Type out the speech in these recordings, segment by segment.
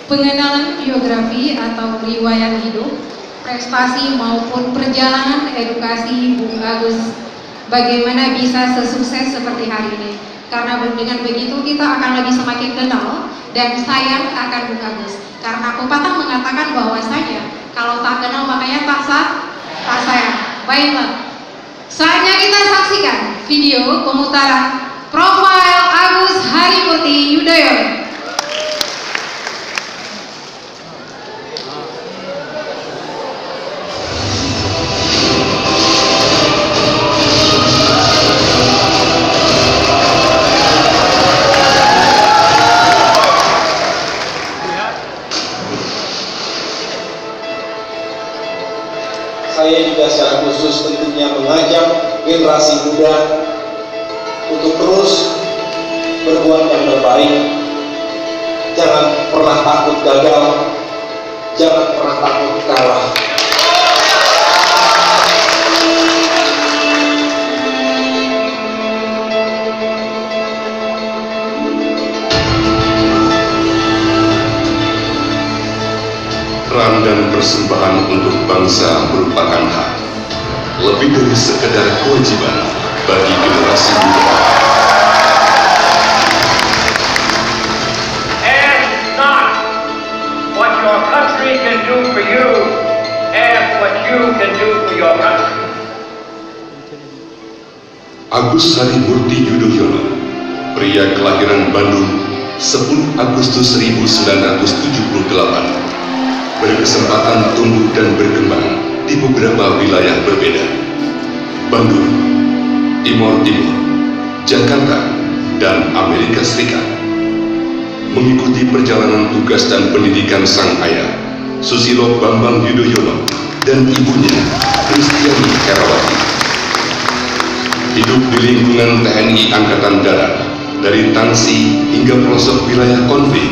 pengenalan biografi atau riwayat hidup, prestasi maupun perjalanan edukasi Bung Agus bagaimana bisa sesukses seperti hari ini. Karena dengan begitu kita akan lebih semakin kenal dan sayang akan Bung Agus. Karena pepatah mengatakan bahwasanya kalau tak kenal makanya tak sayang. Baiklah, saatnya kita saksikan video pemutaran profil Agus Harimurti Yudhoyono. Saya juga secara khusus tentunya mengajak generasi muda untuk terus berbuat yang terbaik. Jangan pernah takut gagal, jangan pernah takut kalah. Peran dan persembahan untuk bangsa merupakan hak, lebih dari sekedar kewajiban bagi generasi muda. Ask not what your country can do for you, ask what you can do for your country. Agus Harimurti Yudhoyono, pria kelahiran Bandung 10 Agustus 1978, berkesempatan tumbuh dan berkembang di beberapa wilayah berbeda: Bandung, Timor Timur, Jakarta, dan Amerika Serikat. Mengikuti perjalanan tugas dan pendidikan sang ayah, Susilo Bambang Yudhoyono, dan ibunya, Kristiani Herawati. Hidup di lingkungan TNI Angkatan Darat, dari Tangsi hingga pelosok wilayah konflik,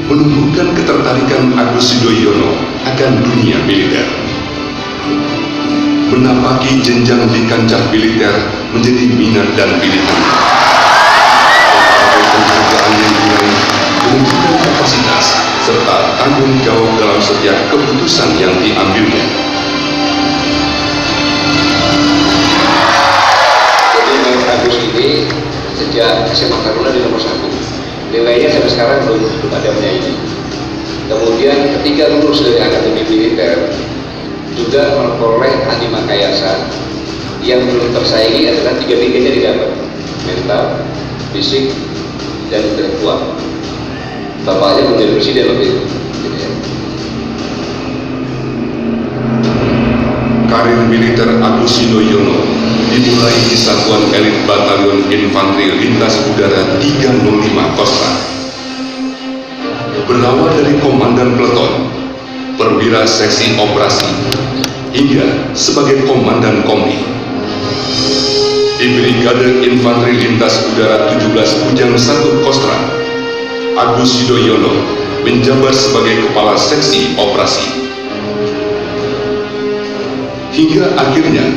menumbuhkan ketertarikan Agus Yudhoyono akan dunia militer. Menapaki jenjang di kancah militer menjadi minat dan pilihan. Berbagai penghargaan yang diraih menunjukkan kapasitas serta tanggung jawab dalam setiap keputusan yang diambilnya. Jadi Agus ini sejak SMA Taruna di nomor 1. Nilainya sampai sekarang belum ada menyaingi. Kemudian ketika lulus dari Akademi Militer juga memperoleh Adi Makayasa yang belum tersaingi adalah 3-3-nya didapat: mental, fisik, dan intelektual. Bapaknya menjadi presiden waktu itu. Karir militer Agus Yudhoyono dimulai di Satuan Elit Batalion Infanteri Lintas Udara 305 Kostra. Berawal dari komandan peleton, perwira seksi operasi, hingga sebagai komandan kompi. Di Brigade Infanteri Lintas Udara 17 Bujang 1 Kostra, Agus Yudhoyono menjabat sebagai kepala seksi operasi. Hingga akhirnya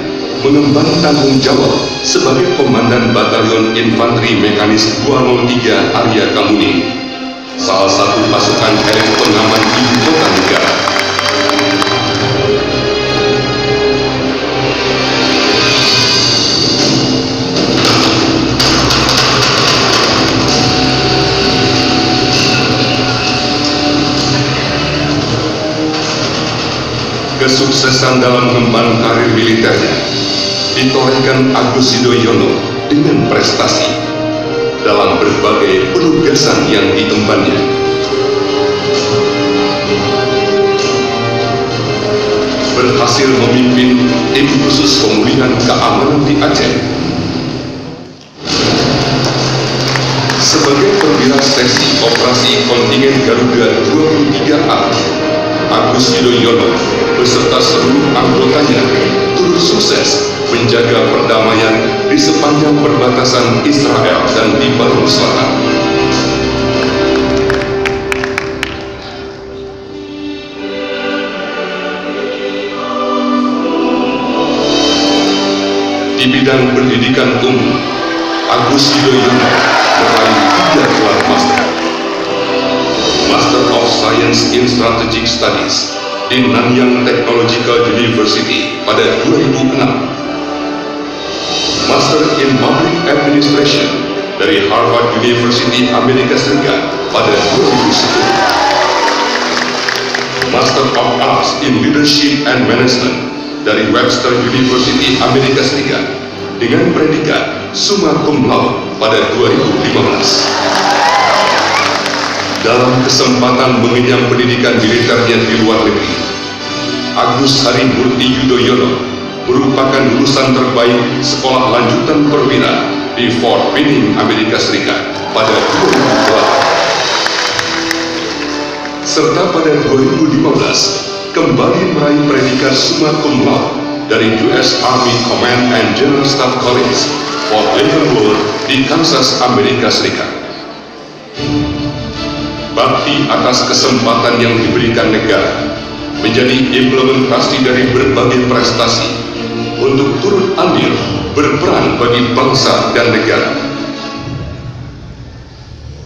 mengemban tanggung jawab sebagai Komandan Batalion Infanteri Mekanis 203 Arya Kamuni, salah satu pasukan elit pengaman ibu kota negara. Kesuksesan dalam mengemban karir militernya ditorehkan Agus Yudhoyono dengan prestasi dalam berbagai penugasan yang diembannya. Berhasil memimpin tim khusus pemulihan keamanan di Aceh. Sebagai perwira seksi operasi kontingen Garuda 23A, Agus Yudhoyono beserta seluruh anggotanya turut sukses menjaga perdamaian di sepanjang perbatasan Israel dan Lebanon Selatan. Di bidang pendidikan umum, Agus Yudhoyono meraih 3 gelar master. Master of Science in Strategic Studies di Nanyang Technological University pada 2006, Master in Public Administration dari Harvard University Amerika Serikat pada 2010, Master of Arts in Leadership and Management dari Webster University Amerika Serikat dengan predikat summa cum laude pada 2015. Dalam kesempatan mengenyam pendidikan militernya di luar negeri, Agus Harimurti Yudhoyono merupakan lulusan terbaik sekolah lanjutan perwira di Fort Benning, Amerika Serikat pada 2008. Serta pada 2015 kembali meraih predikat summa cum laude dari US Army Command and General Staff College, Fort Leavenworth di Kansas, Amerika Serikat. Bakti atas kesempatan yang diberikan negara menjadi implementasi dari berbagai prestasi untuk turut andil berperan bagi bangsa dan negara.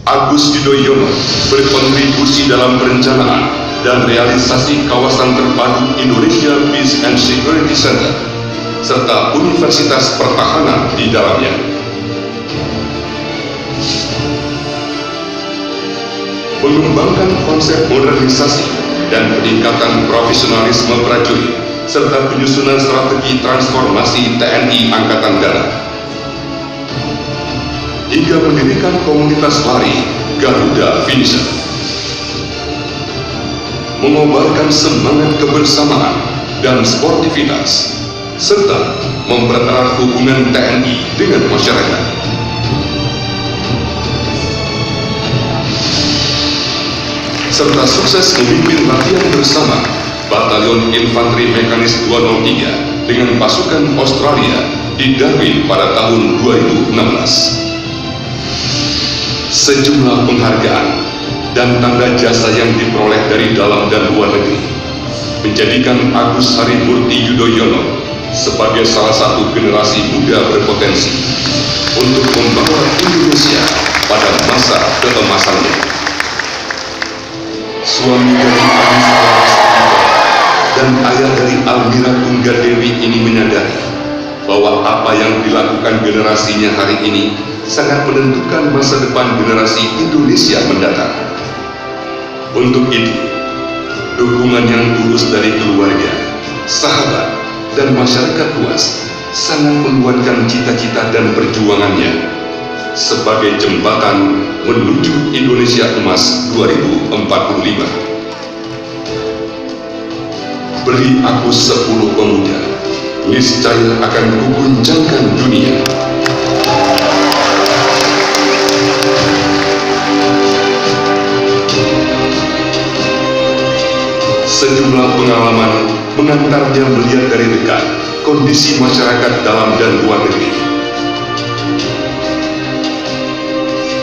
Agus Yudhoyono berkontribusi dalam perencanaan dan realisasi kawasan terpadu Indonesia Peace and Security Center serta Universitas Pertahanan di dalamnya. Mengembangkan konsep modernisasi dan peningkatan profesionalisme prajurit serta penyusunan strategi transformasi TNI Angkatan Darat, hingga mendirikan komunitas lari Garuda Finisher, mengobarkan semangat kebersamaan dan sportivitas serta mempererat hubungan TNI dengan masyarakat. Serta sukses memimpin latihan bersama Batalion Infanteri Mekanis 203 dengan pasukan Australia di Darwin pada tahun 2016. Sejumlah penghargaan dan tanda jasa yang diperoleh dari dalam dan luar negeri menjadikan Agus Harimurti Yudhoyono sebagai salah satu generasi muda berpotensi untuk membawa Indonesia pada masa keemasannya. Suami dari Agus dan ayah dari Almira Tunggadewi ini menyadari bahwa apa yang dilakukan generasinya hari ini sangat menentukan masa depan generasi Indonesia mendatang. Untuk itu, dukungan yang tulus dari keluarga, sahabat, dan masyarakat luas sangat menguatkan cita-cita dan perjuangannya sebagai jembatan menuju Indonesia Emas 2045. Beri aku 10 pemuda, niscaya akan kuguncangkan dunia. Sejumlah pengalaman mengantarnya melihat dari dekat kondisi masyarakat dalam dan luar negeri.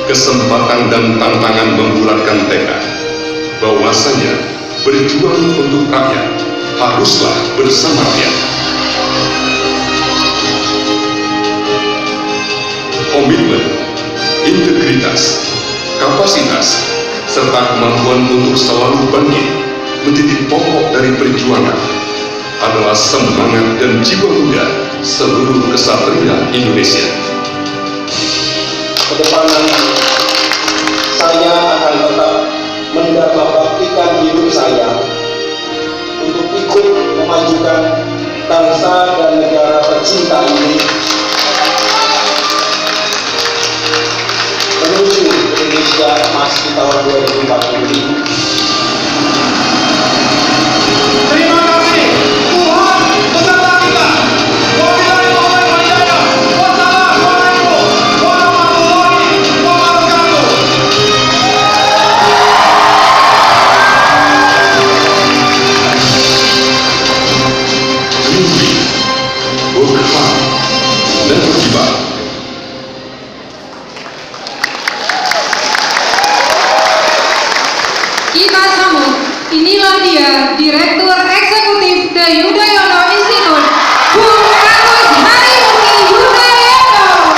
Kesempatan dan tantangan membulatkan tekad bahwasanya berjuang untuk rakyat haruslah bersama rakyat. Komitmen, integritas, kapasitas, serta kemampuan untuk selalu bangkit menjadi pokok dari perjuangan adalah semangat dan jiwa muda seluruh kesatria Indonesia. Kedepan nanti saya akan tetap mendharmabaktikan hidup saya untuk ikut memajukan bangsa dan negara tercinta ini menuju Indonesia Emas di tahun 2045. Terima kasih. Tuhan beserta kita. Wabillahi taufiq wal hidayah. Wassalamualaikum warahmatullahi wabarakatuh. Mimpi, work hard, never give up. Kita sambut, inilah dia Direktur Eksekutif The Yudhoyono Institute, Bung Agus Harimurti Yudhoyono.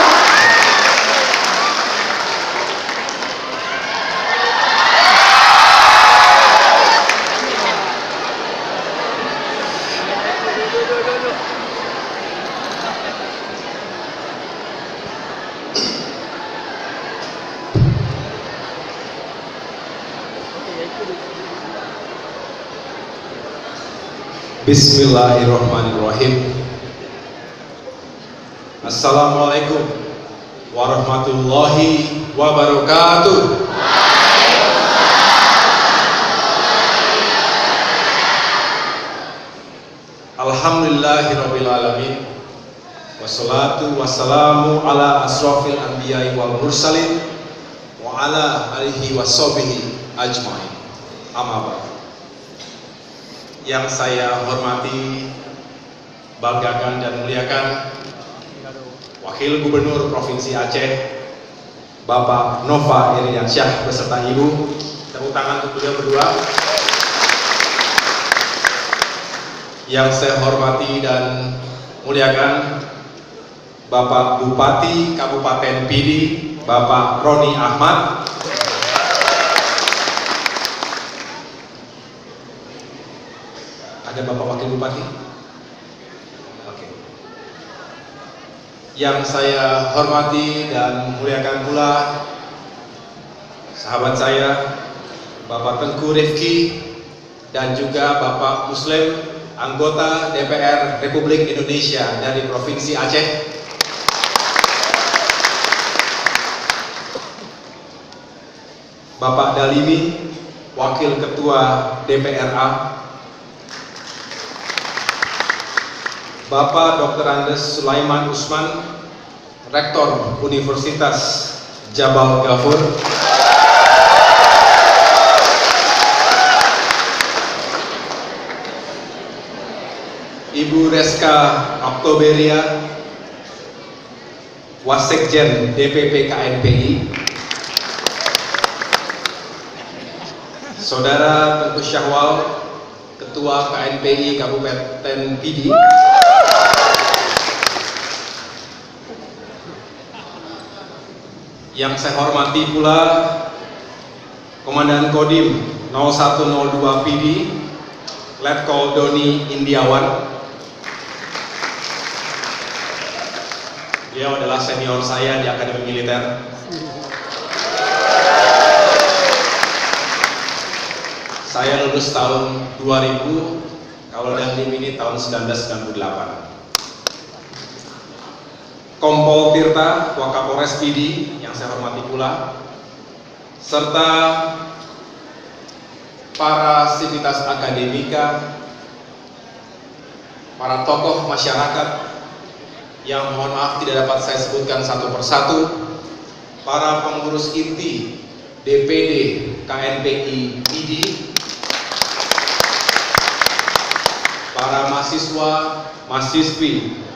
Bismillahirrahmanirrahim. Assalamualaikum warahmatullahi wabarakatuh. Alhamdulillahirabbil alamin. Wassalatu wassalamu ala asrofil anbiya'i wal mursalin wa ala alihi washabihi ajmain. Amma ba'du. Yang saya hormati, banggakan dan muliakan Wakil Gubernur Provinsi Aceh Bapak Nova Iriansyah beserta Ibu. Tepuk tangan untuk beliau berdua. Yang saya hormati dan muliakan Bapak Bupati Kabupaten Pidi Bapak Roni Ahmad. Ada Bapak Wakil Bupati? Oke. Yang saya hormati dan muliakan pula sahabat saya Bapak Tengku Rifki dan juga Bapak Muslim anggota DPR Republik Indonesia dari Provinsi Aceh. Bapak Dalimi, Wakil Ketua DPRA. Bapak Dr. Andes Sulaiman Usman, Rektor Universitas Jabal Ghafur. Ibu Reska Oktoberia, Wasekjen DPP KNPI. Saudara Tengku Syahwal, Ketua KNPI Kabupaten Pidi. Yang saya hormati pula Komandan Kodim 0102 Pidi, Letkol Doni Indiawan. Beliau adalah senior saya di Akademi Militer. Saya lulus tahun 2000, kalau Dandim ini tahun 1998. Kompol Tirta, Wakapolres Pidi, yang saya hormati pula, serta para sivitas akademika, para tokoh masyarakat yang mohon maaf tidak dapat saya sebutkan satu persatu, para pengurus inti DPD KNPI Pidi, para mahasiswa, mahasiswi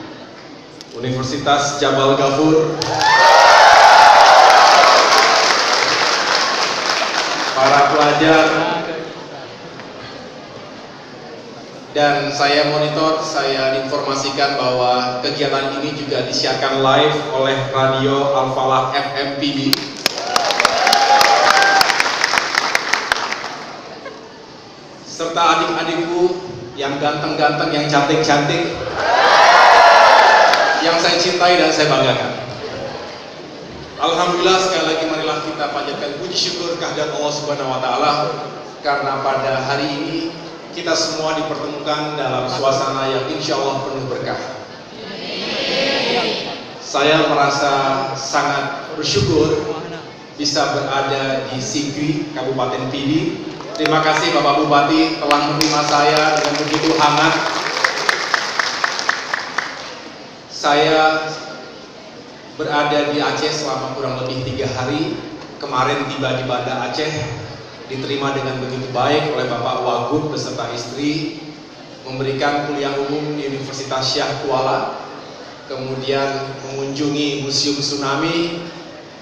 Universitas Jabal Ghafur, para pelajar, dan saya monitor, saya informasikan bahwa kegiatan ini juga disiarkan live oleh Radio Al-Falah FM Pidi. Serta adik-adikku yang ganteng-ganteng, yang cantik-cantik, yang saya cintai dan saya banggakan. Alhamdulillah, sekali lagi marilah kita panjatkan puji syukur kehadirat Allah Subhanahu wa taala karena pada hari ini kita semua dipertemukan dalam suasana yang insya Allah penuh berkah. Saya merasa sangat bersyukur bisa berada di Sigri, Kabupaten Pidi. Terima kasih Bapak Bupati telah menerima saya dengan begitu hangat. Saya berada di Aceh selama kurang lebih 3 hari. Kemarin tiba di Banda Aceh, diterima dengan begitu baik oleh Bapak Wagub beserta istri, memberikan kuliah umum di Universitas Syah Kuala, kemudian mengunjungi Museum Tsunami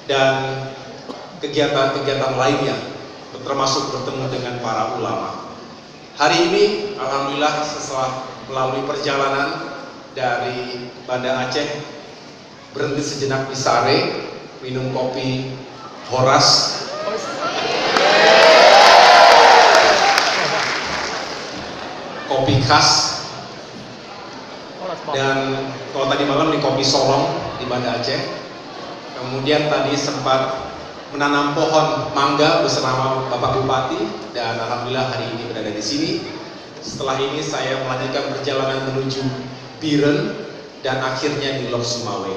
dan kegiatan-kegiatan lainnya, termasuk bertemu dengan para ulama. Hari ini, alhamdulillah, setelah melalui perjalanan dari Banda Aceh, berhenti sejenak di Sare, minum kopi Horas, kopi khas, dan kalau tadi malam di kopi Solong di Banda Aceh. Kemudian tadi sempat menanam pohon mangga bersama Bapak Bupati, dan alhamdulillah hari ini berada di sini. Setelah ini saya melanjutkan perjalanan menuju Biren dan akhirnya di Lok Sumawe.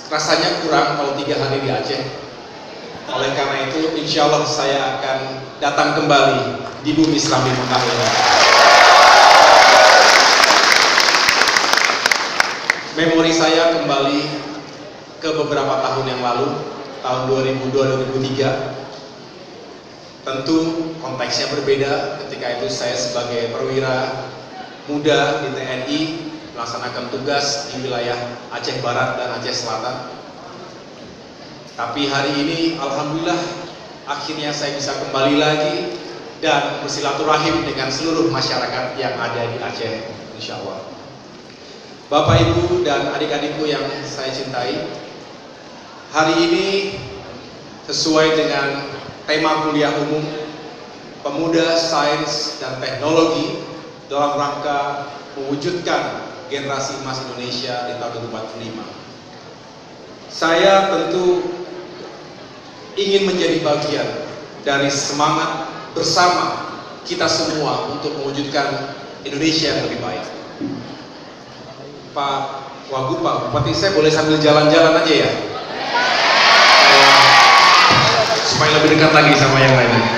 Rasanya kurang kalau 3 hari di Aceh. Oleh karena itu, insya Allah saya akan datang kembali di bumi Serambi Mekah ini. Memori saya kembali ke beberapa tahun yang lalu, tahun 2002-2003. Tentu konteksnya berbeda. Ketika itu saya sebagai perwira muda di TNI melaksanakan tugas di wilayah Aceh Barat dan Aceh Selatan. Tapi hari ini alhamdulillah akhirnya saya bisa kembali lagi dan bersilaturahim dengan seluruh masyarakat yang ada di Aceh, insya Allah. Bapak, Ibu, dan adik-adikku yang saya cintai, hari ini sesuai dengan tema kuliah umum Pemuda Sains dan Teknologi dalam rangka mewujudkan generasi emas Indonesia di tahun 2045. Saya tentu ingin menjadi bagian dari semangat bersama kita semua untuk mewujudkan Indonesia yang lebih baik. Pak Wagub, Pak Bupati, saya boleh sambil jalan-jalan aja ya? Supaya lebih dekat lagi sama yang lain.